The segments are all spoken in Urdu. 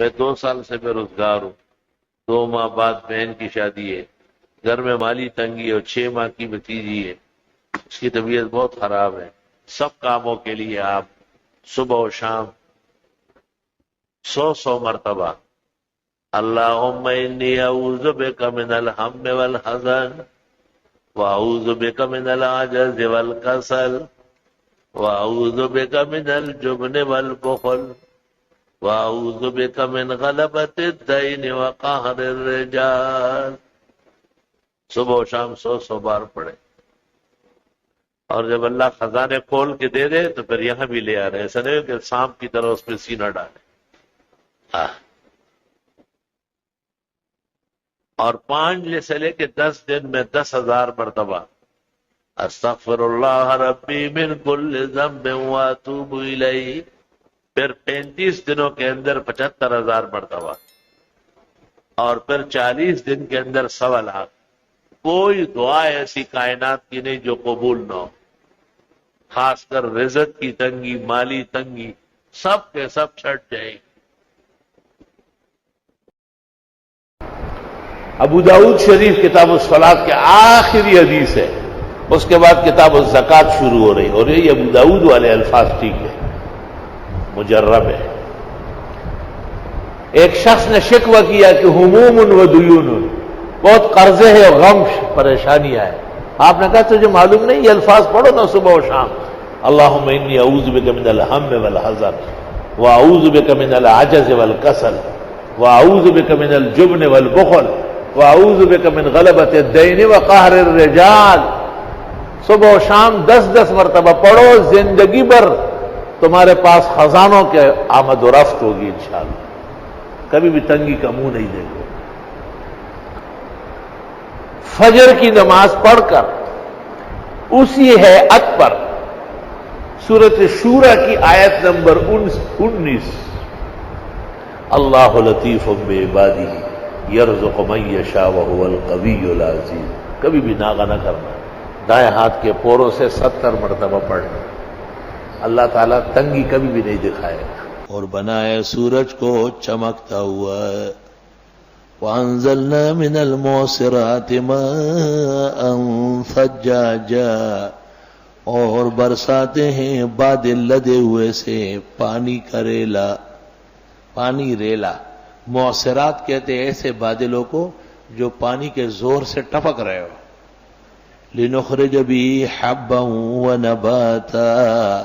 میں 2 سال سے بے روزگار ہوں، 2 ماہ بعد بہن کی شادی ہے، گھر میں مالی تنگی اور 6 ماہ کی بھتیجی ہے، اس کی طبیعت بہت خراب ہے۔ سب کاموں کے لیے آپ صبح و شام 100 مرتبہ اللہم انی اعوذ بک من الہم والحزن واعوذ بک من العجز والکسل واعوذ بک من الجبن والبخل واعوذ بک من غلبۃ الدین وقہر الرجال۔ صبح و شام 100 بار پڑھے، اور جب اللہ خزانے کھول کے دے دے تو پھر یہاں بھی لے آ رہے ہیں، ایسا نہیں کہ سانپ کی طرح اس پہ سینہ ڈالے۔ اور 5 سے لے کے 10 دن میں 10,000 مرتبہ استغفر اللہ ربی من کل ذنب واتوب الیہ، پھر 35 دنوں کے اندر 75,000 مرتبہ، اور پھر 40 دن کے اندر 1.25 لاکھ۔ کوئی دعا ایسی کائنات کی نہیں جو قبول نہ ہو، خاص کر رزق کی تنگی، مالی تنگی، سب کے سب چھٹ جائے گی۔ ابو داؤد شریف کتاب الصلاۃ کے آخری حدیث ہے، اس کے بعد کتاب الزکوٰۃ شروع ہو رہی، اور یہ ابو داؤد والے الفاظ ٹھیک ہے، مجرب ہے۔ ایک شخص نے شکوہ کیا کہ ہموم و دیون، بہت قرضے ہیں اور غم پریشانیاں ہیں۔ آپ نے کہا تجھے معلوم نہیں، یہ الفاظ پڑھو نا صبح و شام، اللہم انی اعوذ بک من الہم والحزن واعوذ بک من العجز والکسل واعوذ بک من الجبن والبخل واعوذ بک من غلبۃ الدین وقہر الرجال۔ صبح و شام 10 مرتبہ پڑھو، زندگی بھر تمہارے پاس خزانوں کے آمد و رفت ہوگی انشاءاللہ، کبھی بھی تنگی کا منہ نہیں دیکھو۔ فجر کی نماز پڑھ کر اسی ہیئت پر سورۃ شورى کی آیت نمبر 19 اللہ لطیف بعبادہ یرزق من یشاء وهو القوی العزیز، کبھی بھی ناغہ نہ کرنا، دائیں ہاتھ کے پوروں سے 70 مرتبہ پڑھنا، اللہ تعالیٰ تنگی کبھی بھی نہیں دکھائے گا۔ اور بنائے سورج کو چمکتا ہوا، وَأَنزَلْنَا مِنَ الْمُعْصِرَاتِ مَاءً ثَجَّاجًا، اور برساتے ہیں بادل لدے ہوئے سے پانی کا ریلا، پانی ریلا۔ معصرات کہتے ہیں ایسے بادلوں کو جو پانی کے زور سے ٹپک رہے ہو۔ لِنُخْرِجَ بِهِ حَبًّا وَنَبَاتًا،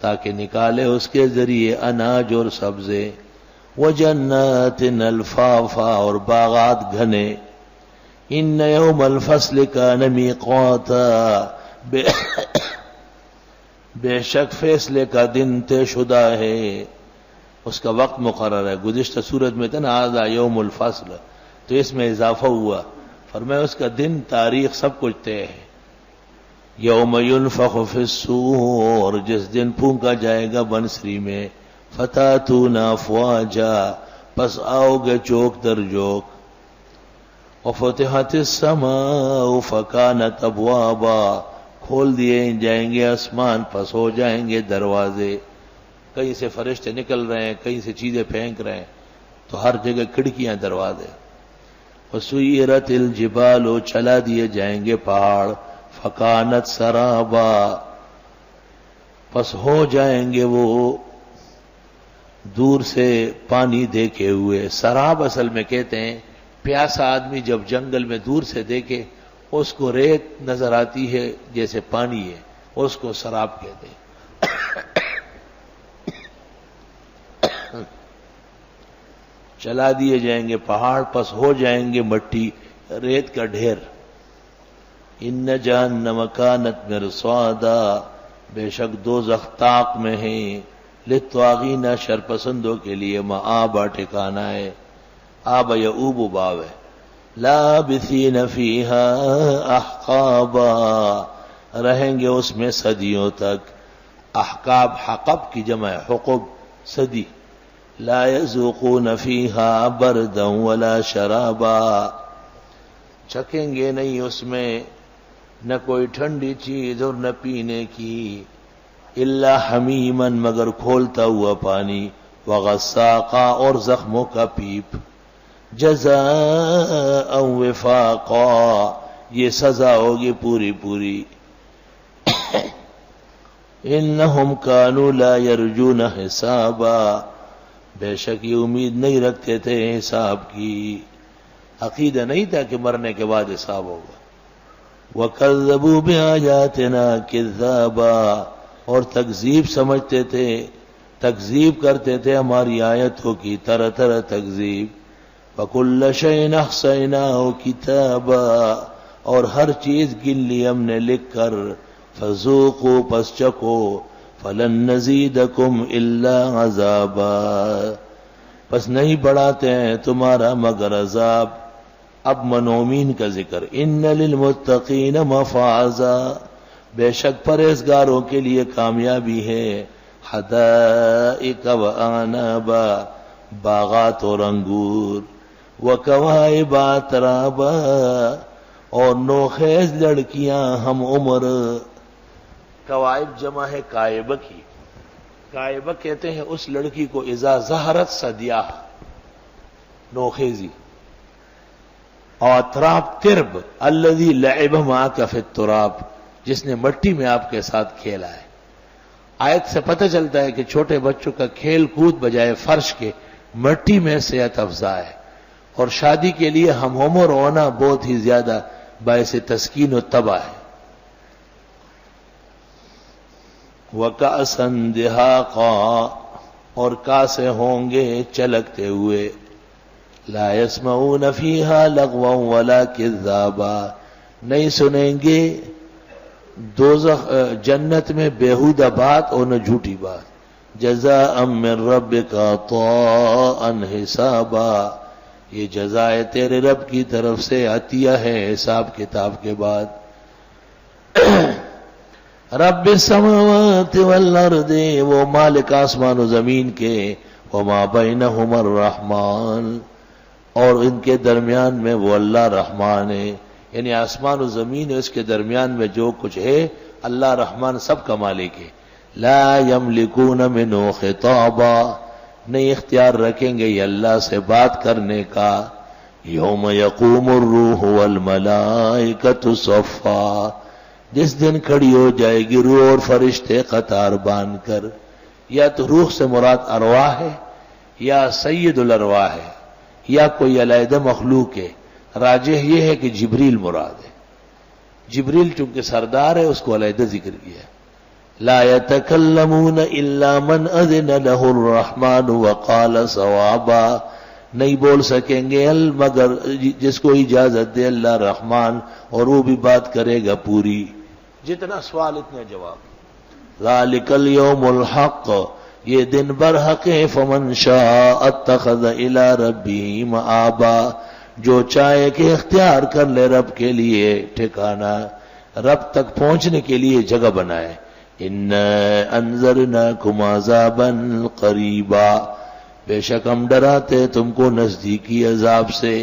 تاکہ نکالے اس کے ذریعے اناج اور سبزے، وَجَنَّاتٍ الْفَافًا، اور باغات گھنے۔ إِنَّ يَوْمَ الْفَصْلِ كَانَ مِيقَاتًا، بے شک فیصلے کا دن طے شدہ ہے، اس کا وقت مقرر ہے۔ گزشتہ سورت میں تھا نا ھذا یوم الفصل، تو اس میں اضافہ ہوا، فرمایا اس کا دن، تاریخ، سب کچھ طے ہے۔ یوم ينفخ فی الصور، جس دن پھونکا جائے گا بنسری میں، فتاتون افواجا، پس آؤ گے چوک در جوک، وفتحت السماء فکانت ابوابا، کھول دیے جائیں گے آسمان، پس ہو جائیں گے دروازے۔ کہیں سے فرشتے نکل رہے ہیں، کہیں سے چیزیں پھینک رہے ہیں، تو ہر جگہ کھڑکیاں، دروازے۔ وسیرت الجبال، چلا دیے جائیں گے پہاڑ، فکانت سرابا، پس ہو جائیں گے وہ دور سے پانی دیکھے ہوئے۔ سراب اصل میں کہتے ہیں پیاسا آدمی جب جنگل میں دور سے دیکھے، اس کو ریت نظر آتی ہے جیسے پانی ہے، اس کو سراب کہتے ہیں۔ چلا دیے جائیں گے پہاڑ، پس ہو جائیں گے مٹی، ریت کا ڈھیر۔ ان جہنم کانت مرصادا، بے شک دوزخ طاق میں ہیں، للطاغین، شرپسندوں کے لیے، مآبا، ٹھکانہ ہے، آب یعوب باب ہے۔ لابثین فیہا احقابا، رہیں گے اس میں صدیوں تک۔ احقاب حقب کی جمع ہے، حقب صدی۔ لا یذوقون فیہا بردا ولا شرابا، چکھیں گے نہیں اس میں نہ کوئی ٹھنڈی چیز اور نہ پینے کی، الا حمیما، مگر کھولتا ہوا پانی، وغساقا اور زخموں کا پیپ، جزاء وفاقا یہ سزا ہوگی پوری پوری۔ انہم کانوا لا یرجون حسابا بے شک یہ امید نہیں رکھتے تھے حساب کی، عقیدہ نہیں تھا کہ مرنے کے بعد حساب ہوگا۔ وَكَذَّبُوا بِآيَاتِنَا كِذَّابًا اور تکذیب سمجھتے تھے، تکذیب کرتے تھے ہماری آیتوں کی، طرح طرح تکذیب۔ وَكُلَّ شَيْءٍ أَحْصَيْنَاهُ كِتَابًا اور ہر چیز گن لی ہم نے لکھ کر۔ فَذُوقُوا پس چکو، فَلَن نَّزِيدَكُمْ إِلَّا عَذَابًا پس نہیں بڑھاتے ہیں تمہارا مگر عذاب۔ اب منومین کا ذکر، ان للمتقین مفازا بے شک پرہیزگاروں کے لیے کامیابی ہے، حدائق وعنابا باغات اور انگور، وکواعب اترابا اور نوخیز لڑکیاں ہم عمر۔ کوائب جمع ہے کائبہ کی، کائبہ کہتے ہیں اس لڑکی کو اذا ظہرت صدیہ نوخیزی، اور اتراب ترب الذی لعب معک فی التراب جس نے مٹی میں آپ کے ساتھ کھیلا ہے۔ آیت سے پتہ چلتا ہے کہ چھوٹے بچوں کا کھیل کود بجائے فرش کے مٹی میں صحت افزا ہے، اور شادی کے لیے ہم عمر ہونا بہت ہی زیادہ باعث تسکین و تباہ ہے۔ وَكَأْسًا دِهَاقًا اور کاسے ہوں گے چلکتے ہوئے، لا يسمعون فيها لغوا ولا كذابا نہیں سنیں گے دوزخ جنت میں بیہودہ بات اور نہ جھوٹی بات۔ جزاء من ربک عطاء حسابا یہ جزائے تیرے رب کی طرف سے عطیہ ہے حساب کتاب کے بعد۔ رب السماوات والارض وہ مالک آسمان و زمین کے، وما بینہما الرحمن اور ان کے درمیان میں وہ اللہ رحمان ہے، یعنی آسمان و زمین اس کے درمیان میں جو کچھ ہے اللہ رحمان سب کا مالک ہے۔ لا یملکون منہ خطابا نہیں اختیار رکھیں گے یہ اللہ سے بات کرنے کا۔ یوم یقوم الروح والملائکۃ صفا جس دن کھڑی ہو جائے گی روح اور فرشتے قطار باندھ کر۔ یا تو روح سے مراد ارواح ہے یا سید الارواح ہے یا کوئی علیحدہ مخلوق ہے، راجح یہ ہے کہ جبریل مراد ہے، جبریل چونکہ سردار ہے اس کو علیحدہ ذکر کیا ہے۔ لا يتكلمون الا من اذن له الرحمن وقال صوابا نہیں بول سکیں گے مگر جس کو اجازت دے اللہ رحمان اور وہ بھی بات کرے گا پوری، جتنا سوال اتنا جواب۔ ذالک الیوم الحق یہ دن برحق ہے، فمن شاء اتخذ الی ربہ مآبا جو چاہے کہ اختیار کر لے رب کے لیے ٹھکانہ، رب تک پہنچنے کے لیے جگہ بنائے۔ انا انذرناکم عذابا قریبا بے شک ہم ڈراتے تم کو نزدیکی عذاب سے۔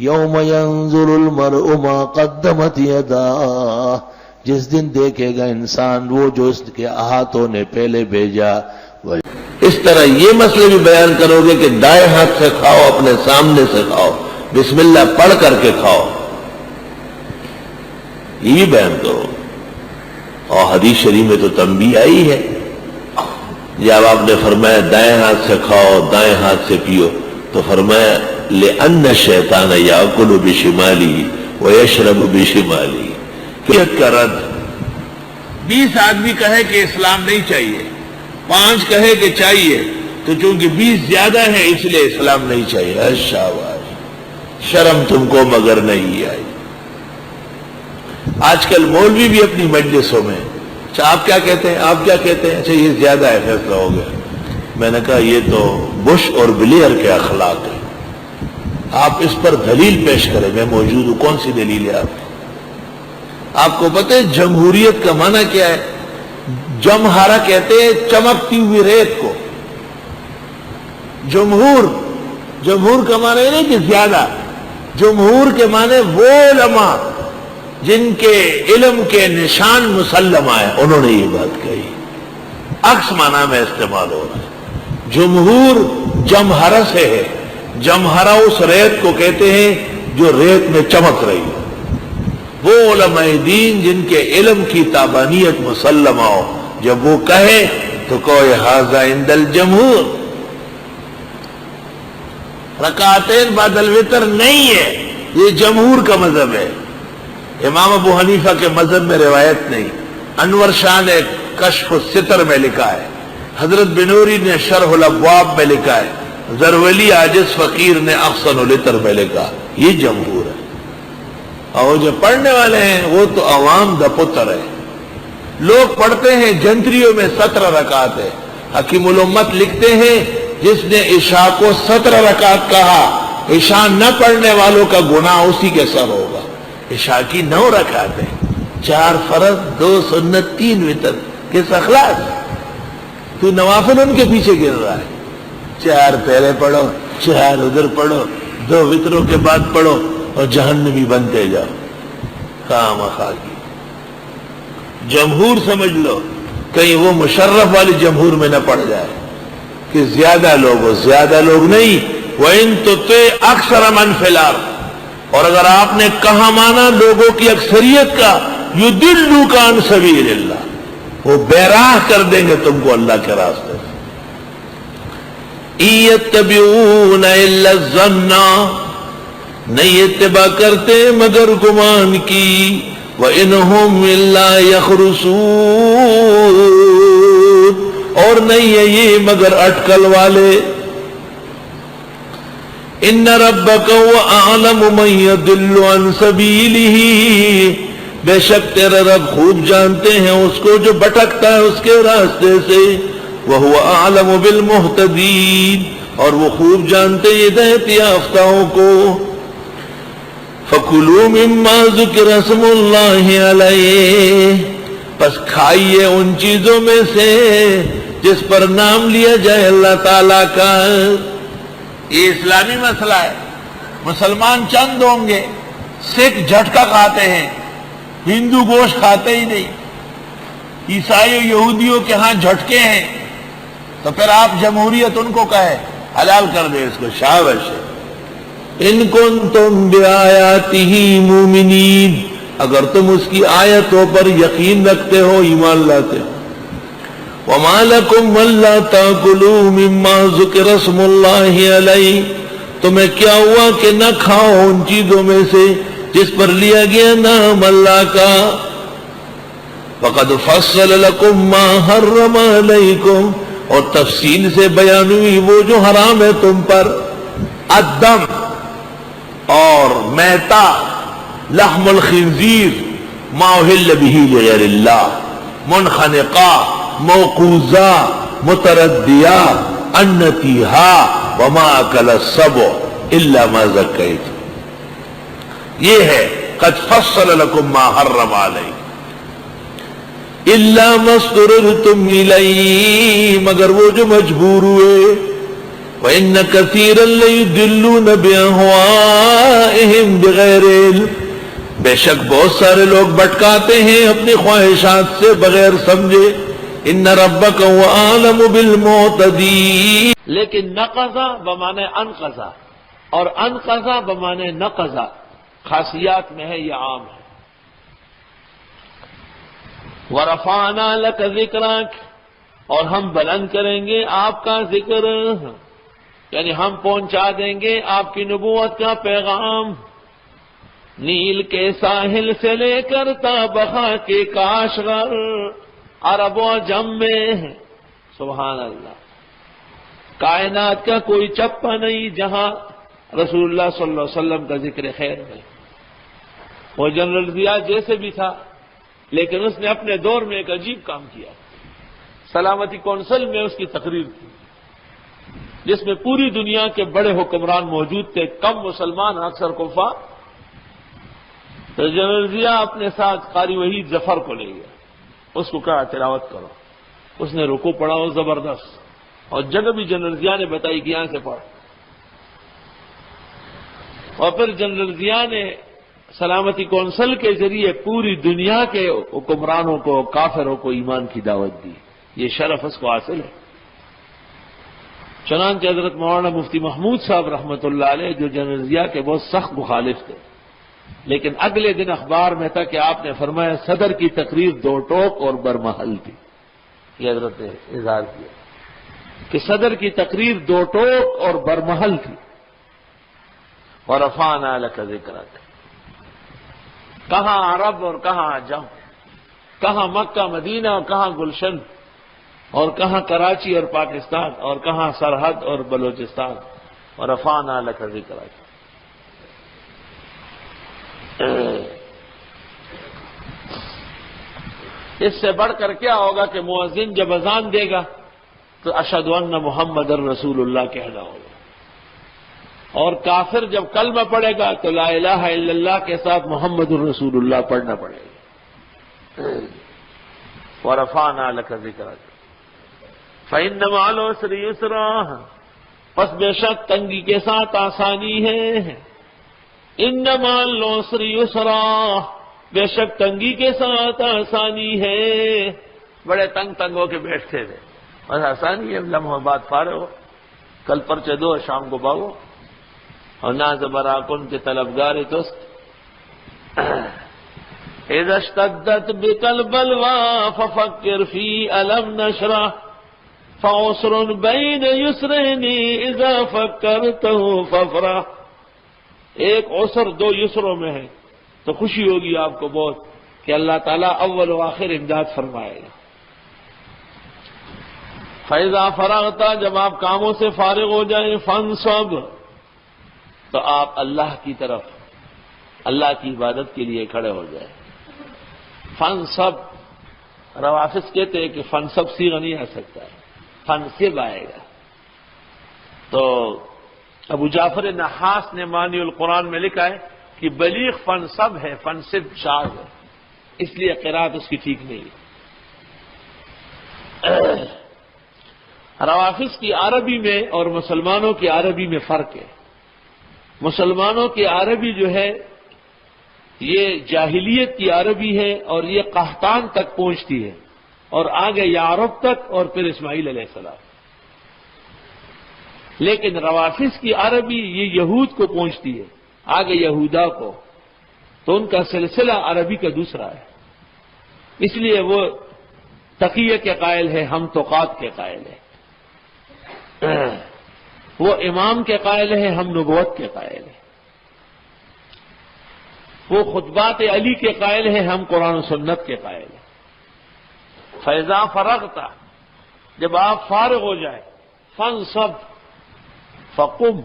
یوم ینظر المرء ما قدمت یداہ جس دن دیکھے گا انسان وہ جو اس کے ہاتھوں نے پہلے بھیجا۔ اس طرح یہ مسئلے بھی بیان کرو گے کہ دائیں ہاتھ سے کھاؤ، اپنے سامنے سے کھاؤ، بسم اللہ پڑھ کر کے کھاؤ، یہ بھی بیان کرو۔ اور حدیث شریف میں تو تنبیہ آئی ہے، جب آپ نے فرمایا دائیں ہاتھ سے کھاؤ دائیں ہاتھ سے پیو تو فرمایا لِأَنَّ الشَّيْطَانَ يَأْكُلُ بِشِمَالِهِ وَيَشْرَبُ بِشِمَالِهِ کہ کا رد 20 آدمی کہے کہ اسلام نہیں چاہیے، 5 کہے کہ چاہیے، تو چونکہ 20 زیادہ ہے اس لیے اسلام نہیں چاہیے۔ شاباش شرم تم کو مگر نہیں آئی۔ آج کل مولوی بھی اپنی مجلسوں میں اچھا آپ کیا کہتے ہیں، آپ کیا کہتے ہیں، اچھا یہ زیادہ ہے فیصلہ ہو گیا۔ میں نے کہا یہ تو بش اور بلیئر کے اخلاق ہیں، آپ اس پر دلیل پیش کریں، میں موجود ہوں، کون سی دلیل ہے آپ کو پتہ ہے جمہوریت کا معنی کیا ہے؟ جمہارا کہتے ہیں چمکتی ہوئی ریت کو، جمہور کا معنی نہیں کہ زیادہ، جمہور کے معنی وہ علماء جن کے علم کے نشان مسلم آئے انہوں نے یہ بات کہی، عکس معنی میں استعمال ہو رہا ہے۔ جمہور جمہرہ سے ہے. جمہرہ اس ریت کو کہتے ہیں جو ریت میں چمک رہی ہو. وہ علماء دین جن کے علم کی تابانیت مسلمہ ہو، جب وہ کہے تو کوئی ھذا عند الجمہور. رکعتین بعد الوتر نہیں ہے، یہ جمہور کا مذہب ہے. امام ابو حنیفہ کے مذہب میں روایت نہیں. انور شاہ نے کشف الستر میں لکھا ہے، حضرت بنوری نے شرح الابواب میں لکھا ہے، زرولی عاجز فقیر نے احسن العطر میں لکھا. یہ جمہور ہے. اور جو پڑھنے والے ہیں وہ تو عوام دا پتر ہے. لوگ پڑھتے ہیں جنتریوں میں 17 رکعت ہے. حکیم الامت لکھتے ہیں جس نے عشاء کو 17 رکعت کہا، عشاء نہ پڑھنے والوں کا گناہ اسی کے سر ہوگا. عشاء کی 9 رکعت ہے، 4 فرض 2 سنت 3 وتر. کس اخلاص؟ تو نوافل ان کے پیچھے گر رہا ہے. 4 پہلے پڑھو، 4 ادھر پڑھو، 2 وتروں کے بعد پڑھو اور جہنمی بنتے جاؤ. خام خواہ کی جمہور سمجھ لو، کہیں وہ مشرف والی جمہور میں نہ پڑ جائے کہ زیادہ لوگ ہو. زیادہ لوگ نہیں. وَإِن تُطِعْ أَكْثَرَ مَنْ فِي الْأَرْضِ، اور اگر آپ نے کہا مانا لوگوں کی اکثریت کا، يُضِلُّوكَ عَنْ سَبِيلِ اللَّهِ، وہ بیراہ کر دیں گے تم کو اللہ کے راستے سے. إِن يَتَّبِعُونَ إِلَّا الظَّنَّ، نہیں اتباع کرتے مگر گمان کی. وَإِنْهُمْ إِلَّا يَخْرُصُونَ، اور نہیں ہے یہ مگر اٹکل والے. إِنَّ رَبَّكَ هُوَ أَعْلَمُ مَن يَضِلُّ عَن سَبِيلِهِ، بے شک تیرا رب خوب جانتے ہیں اس کو جو بھٹکتا ہے اس کے راستے سے. وَهُوَ أَعْلَمُ بِالْمُهْتَدِينَ، اور وہ خوب جانتے ہیں ہدایت یافتہوں کو. فَكُلُوا مِمَّا ذُكِرَ اسْمُ اللَّهِ عَلَيْهِ، پس کھائیے ان چیزوں میں سے جس پر نام لیا جائے اللہ تعالیٰ کا. یہ اسلامی مسئلہ ہے. مسلمان چند ہوں گے، سکھ جھٹکا کھاتے ہیں، ہندو گوشت کھاتے ہی نہیں، عیسائی یہودیوں کے ہاں جھٹکے ہیں. تو پھر آپ جمہوریت ان کو کہے حلال کر دے اس کو. شاباش. ان کنتم بآیاتہ مومنین، اگر تم اس کی آیتوں پر یقین رکھتے ہو، ایمان لاتے ہو. وما لکم الا تاکلوا مما ذکر اسم اللہ علیہ، تمہیں کیا ہوا کہ نہ کھاؤ ان چیزوں میں سے جس پر لیا گیا نام اللہ کا. وقد فصل لکم ما حرم علیکم، اور تفصیل سے بیان ہوئی وہ جو حرام ہے تم پر. الدم اور میتا، لحم الخنزیر، ما اہل بہ لغیر اللہ، منخنقہ، موقوذہ، متردیہ، انتیہا، وما اکل السبع الا ما ذکیتم. یہ ہے قد فصل لکم ما حرم علیکم الا ما اضطررتم الیہ، مگر وہ جو مجبور ہوئے. وَإِنَّ كَثِيرًا لَيُضِلُّونَ بِأَهْوَائِهِمْ بِغَيْرِ عِلْمٍ، بے شک بہت سارے لوگ بھٹکاتے ہیں اپنی خواہشات سے بغیر سمجھے. إِنَّ رَبَّكَ هُوَ أَعْلَمُ بِالْمُعْتَدِينَ، لیکن نقضا بمانے انقضا اور انقضا بمانے نقضا خاصیات میں ہے، یہ عام ہے. وَرَفَعْنَا لَكَ ذِكْرَكَ، اور ہم بلند کریں گے آپ کا ذکر، یعنی ہم پہنچا دیں گے آپ کی نبوت کا پیغام. نیل کے ساحل سے لے کر تا بخا کے کاشغر، عرب و عجم میں. سبحان اللہ. کائنات کا کوئی چپا نہیں جہاں رسول اللہ صلی اللہ علیہ وسلم کا ذکر خیر ہے. وہ جنرل ضیاء جیسے بھی تھا، لیکن اس نے اپنے دور میں ایک عجیب کام کیا. سلامتی کونسل میں اس کی تقریر تھی جس میں پوری دنیا کے بڑے حکمران موجود تھے، کم مسلمان اکثر کفار. تو جنرل ضیاء اپنے ساتھ قاری وحید ظفر کو لے گیا، اس کو کہا تلاوت کرو. اس نے رکوع پڑھا وہ زبردست، اور جگہ بھی جنرل ضیاء نے بتائی کہ یہاں سے پڑھ. اور پھر جنرل ضیاء نے سلامتی کونسل کے ذریعے پوری دنیا کے حکمرانوں کو، کافروں کو ایمان کی دعوت دی. یہ شرف اس کو حاصل ہے. چنانچہ حضرت مولانا مفتی محمود صاحب رحمۃ اللہ علیہ جو جنرزیہ کے بہت سخت مخالف تھے، لیکن اگلے دن اخبار میں تھا کہ آپ نے فرمایا صدر کی تقریر دو ٹوک اور برمحل تھی. یہ حضرت نے اظہار کیا کہ صدر کی تقریر دو ٹوک اور برمحل تھی. اور رفعنا لک ذکرک، کہاں عرب اور کہاں عجم، کہاں مکہ مدینہ اور کہاں گلشن، اور کہاں کراچی اور پاکستان، اور کہاں سرحد اور بلوچستان. اور رفعنا لک ذکرک. اس سے بڑھ کر کیا ہوگا کہ مؤذن جب اذان دے گا تو اشہد ان محمد الرسول اللہ کہنا ہوگا، اور کافر جب کلمہ پڑھے گا تو لا الہ الا اللہ کے ساتھ محمد الرسول اللہ پڑھنا پڑے گا. ورفعنا لک ذکرک فإن مع العسر یسرا، پس بے شک تنگی کے ساتھ آسانی ہے. ان مع العسر یسرا، بے شک تنگی کے ساتھ آسانی ہے. بڑے تنگ ہو کے بیٹھتے تھے، بس آسانی ہے، لمحہ بعد فارغ ہو، کل پرچے دو شام کو باغو، اور نہ زبراکن کے طلبگار دوست. اذا اشتدت بك البلوى ففكر في ألم نشرح فعسر بين يسرين اذا فكرته فافرح. ایک عسر دو یسروں میں ہے تو خوشی ہوگی آپ کو بہت کہ اللہ تعالیٰ اول و آخر امداد فرمائے گا. فَإِذَا فَرَغْتَ، جب آپ کاموں سے فارغ ہو جائیں، فَانْصَبْ، تو آپ اللہ کی طرف، اللہ کی عبادت کے لیے کھڑے ہو جائیں. فَانْصَبْ، روافظ کہتے ہیں کہ فَانْصَبْ صیغہ نہیں آ سکتا ہے، فَانْصِبْ آئے گا. تو ابو جعفر نحاس نے معنی القرآن میں لکھا ہے کہ بلیغ فنصب ہے، فنصب شاذ ہے، اس لیے قرات اس کی ٹھیک نہیں ہے. روافظ کی عربی میں اور مسلمانوں کی عربی میں فرق ہے. مسلمانوں کی عربی جو ہے یہ جاہلیت کی عربی ہے اور یہ قحطان تک پہنچتی ہے اور آگے یعرب تک اور پھر اسماعیل علیہ السلام. لیکن روافظ کی عربی یہ یہود کو پہنچتی ہے، آگے یہودا کو، تو ان کا سلسلہ عربی کا دوسرا ہے. اس لیے وہ تقیہ کے قائل ہے، ہم توقات کے قائل ہیں. وہ امام کے قائل ہیں، ہم نبوت کے قائل ہیں. وہ خطبات علی کے قائل ہیں، ہم قرآن و سنت کے قائل ہیں. فَإِذَا فَرَغْتَ، جب آپ فارغ ہو جائیں، فَانْصَبْ، فَقُمْ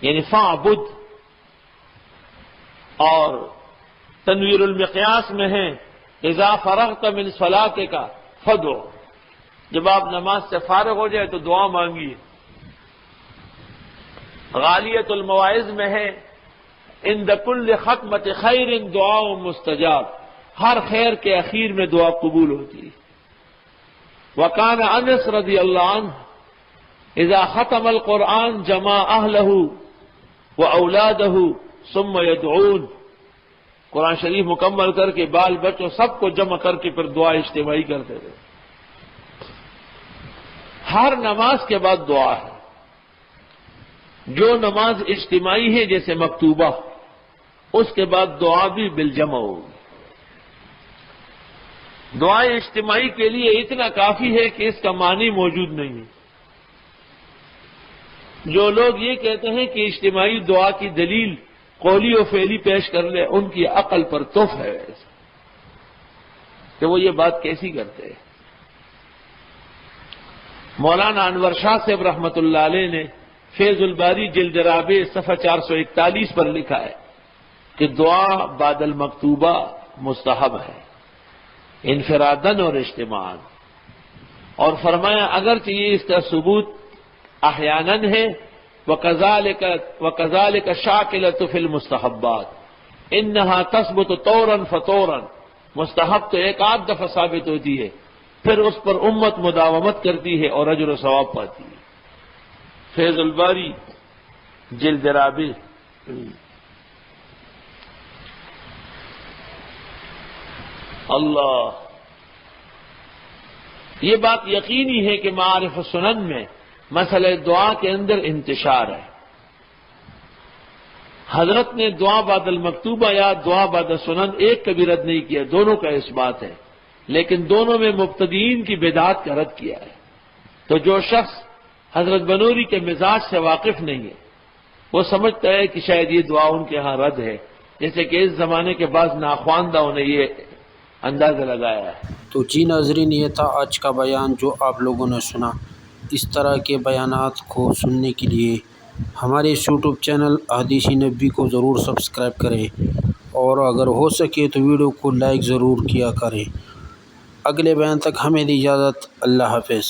یعنی فَعْبُدْ. اور تنویر المقیاس میں ہے اذا فرغت من صلاتک فدعو، جب آپ نماز سے فارغ ہو جائے تو دعا مانگیے. غالیت المواعظ میں ہے عند کل ختمت خیر دعاء مستجاب، ہر خیر کے اخیر میں دعا قبول ہوتی ہے. وکان انس رضی اللہ عنہ اذا ختم القرآن جمع اہلہ واولادہ ثم يدعون، قرآن شریف مکمل کر کے بال بچوں سب کو جمع کر کے پھر دعا اجتماعی کرتے تھے. ہر نماز کے بعد دعا ہے. جو نماز اجتماعی ہے جیسے مکتوبہ، اس کے بعد دعا بھی بالجمع ہوگی. دعا اجتماعی کے لیے اتنا کافی ہے کہ اس کا معنی موجود نہیں ہے. جو لوگ یہ کہتے ہیں کہ اجتماعی دعا کی دلیل قولی و فعلی پیش کر لے، ان کی عقل پر تف ہے ایسا کہ وہ یہ بات کیسی کرتے ہیں. مولانا انور شاہ صاحب رحمۃ اللہ علیہ نے فیض الباری جلد رابع صفحہ 441 پر لکھا ہے کہ دعا بعد المکتوبہ مستحب ہے انفرادن اور اجتماعاً، اور فرمایا اگرچہ یہ اس کا ثبوت احیاناً ہے وَكَذَلِكَ شَاكِلَةُ فِي الْمُسْتَحَبَّاتِ إِنَّهَا تَثْبُتُ طَوْرًا فَطَوْرًا، مستحب تو ایک آدھ دفعہ ثابت ہوتی ہے، پھر اس پر امت مداومت کرتی ہے اور اجر و ثواب پاتی ہے. فیض الباری جلد رابع. اللہ، یہ بات یقینی ہے کہ معارف السنن میں مسئلہ دعا کے اندر انتشار ہے۔ حضرت نے دعا بعد المکتوبہ یا دعا بعد سنن ایک کا بھی رد نہیں کیا، دونوں کا اس بات ہے، لیکن دونوں میں مبتدئین کی بدعات کا رد کیا ہے۔ تو جو شخص حضرت بنوری کے مزاج سے واقف نہیں ہے وہ سمجھتا ہے کہ شاید یہ دعا ان کے ہاں رد ہے، جیسے کہ اس زمانے کے بعض ناخواندہوں نے یہ اندازہ لگایا ہے۔ تو جی ناظرین، یہ تھا آج کا بیان جو آپ لوگوں نے سنا۔ اس طرح کے بیانات کو سننے کے لیے ہمارے یوٹیوب چینل احادیث نبوی کو ضرور سبسکرائب کریں، اور اگر ہو سکے تو ویڈیو کو لائک ضرور کیا کریں۔ اگلے بیان تک ہمیں دی اجازت، اللہ حافظ۔